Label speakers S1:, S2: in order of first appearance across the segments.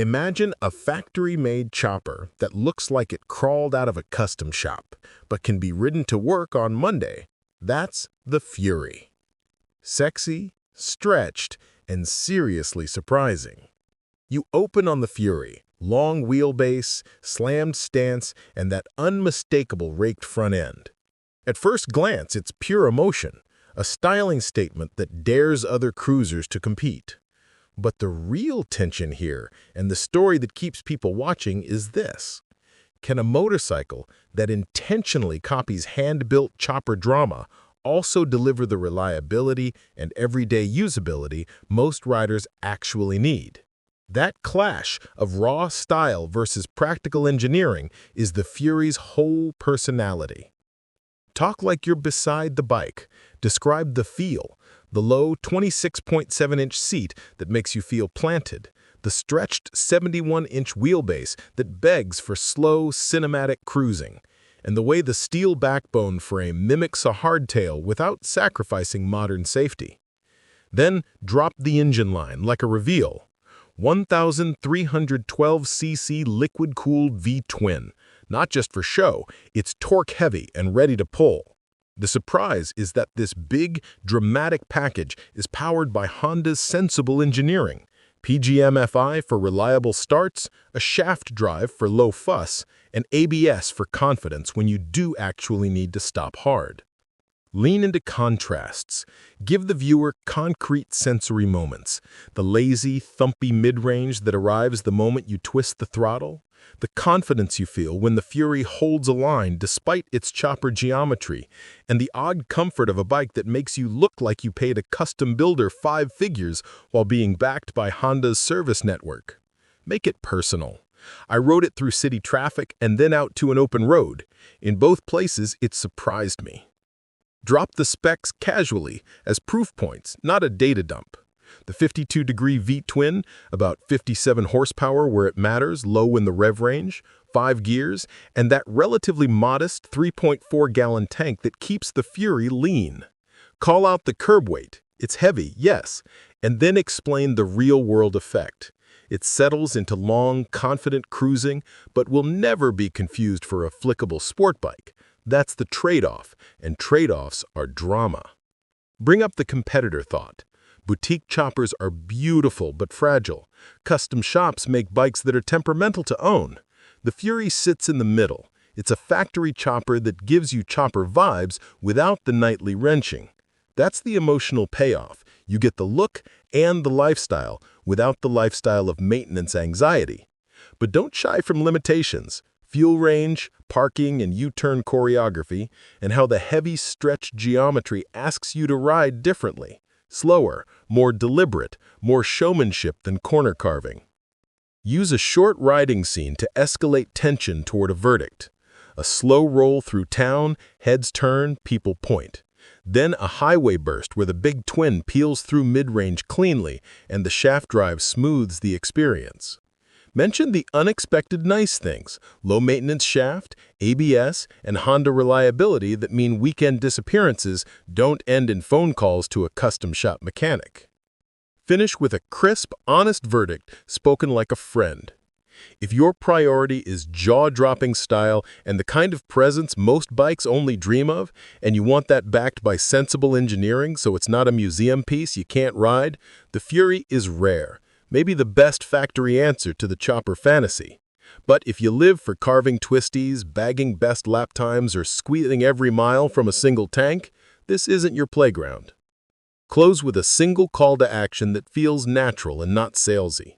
S1: Imagine a factory-made chopper that looks like it crawled out of a custom shop, but can be ridden to work on Monday. That's the Fury. Sexy, stretched, and seriously surprising. You open on the Fury, long wheelbase, slammed stance, and that unmistakable raked front end. At first glance, it's pure emotion, a styling statement that dares other cruisers to compete. But the real tension here, and the story that keeps people watching, is this. Can a motorcycle that intentionally copies hand-built chopper drama also deliver the reliability and everyday usability most riders actually need? That clash of raw style versus practical engineering is the Fury's whole personality. Talk like you're beside the bike. Describe the feel. The low 26.7-inch seat that makes you feel planted. The stretched 71-inch wheelbase that begs for slow, cinematic cruising. And the way the steel backbone frame mimics a hardtail without sacrificing modern safety. Then drop the engine line like a reveal. 1,312cc liquid-cooled V-twin. Not just for show, it's torque-heavy and ready to pull. The surprise is that this big, dramatic package is powered by Honda's sensible engineering. PGM-FI for reliable starts, a shaft drive for low fuss, and ABS for confidence when you do actually need to stop hard. Lean into contrasts. Give the viewer concrete sensory moments. The lazy, thumpy mid-range that arrives the moment you twist the throttle. The confidence you feel when the Fury holds a line despite its chopper geometry, and the odd comfort of a bike that makes you look like you paid a custom builder 5 figures while being backed by Honda's service network. Make it personal. I rode it through city traffic and then out to an open road. In both places, it surprised me. Drop the specs casually as proof points, not a data dump. The 52-degree V-twin, about 57 horsepower where it matters, low in the rev range, 5 gears, and that relatively modest 3.4-gallon tank that keeps the Fury lean. Call out the curb weight. It's heavy, yes, and then explain the real-world effect. It settles into long, confident cruising, but will never be confused for a flickable sport bike. That's the trade-off, and trade-offs are drama. Bring up the competitor thought. Boutique choppers are beautiful but fragile. Custom shops make bikes that are temperamental to own. The Fury sits in the middle. It's a factory chopper that gives you chopper vibes without the nightly wrenching. That's the emotional payoff. You get the look and the lifestyle without the lifestyle of maintenance anxiety. But don't shy from limitations. Fuel range, parking and U-turn choreography, and how the heavy stretched geometry asks you to ride differently. Slower, more deliberate, more showmanship than corner carving. Use a short riding scene to escalate tension toward a verdict. A slow roll through town, heads turn, people point. Then a highway burst where the big twin peels through mid-range cleanly and the shaft drive smooths the experience. Mention the unexpected nice things, low-maintenance shaft, ABS, and Honda reliability that mean weekend disappearances don't end in phone calls to a custom shop mechanic. Finish with a crisp, honest verdict spoken like a friend. If your priority is jaw-dropping style and the kind of presence most bikes only dream of, and you want that backed by sensible engineering so it's not a museum piece you can't ride, the Fury is rare. Maybe the best factory answer to the chopper fantasy. But if you live for carving twisties, bagging best lap times, or squeezing every mile from a single tank, this isn't your playground. Close with a single call to action that feels natural and not salesy.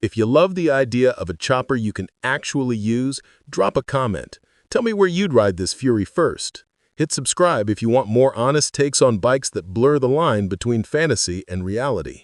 S1: If you love the idea of a chopper you can actually use, drop a comment. Tell me where you'd ride this Fury first. Hit subscribe if you want more honest takes on bikes that blur the line between fantasy and reality.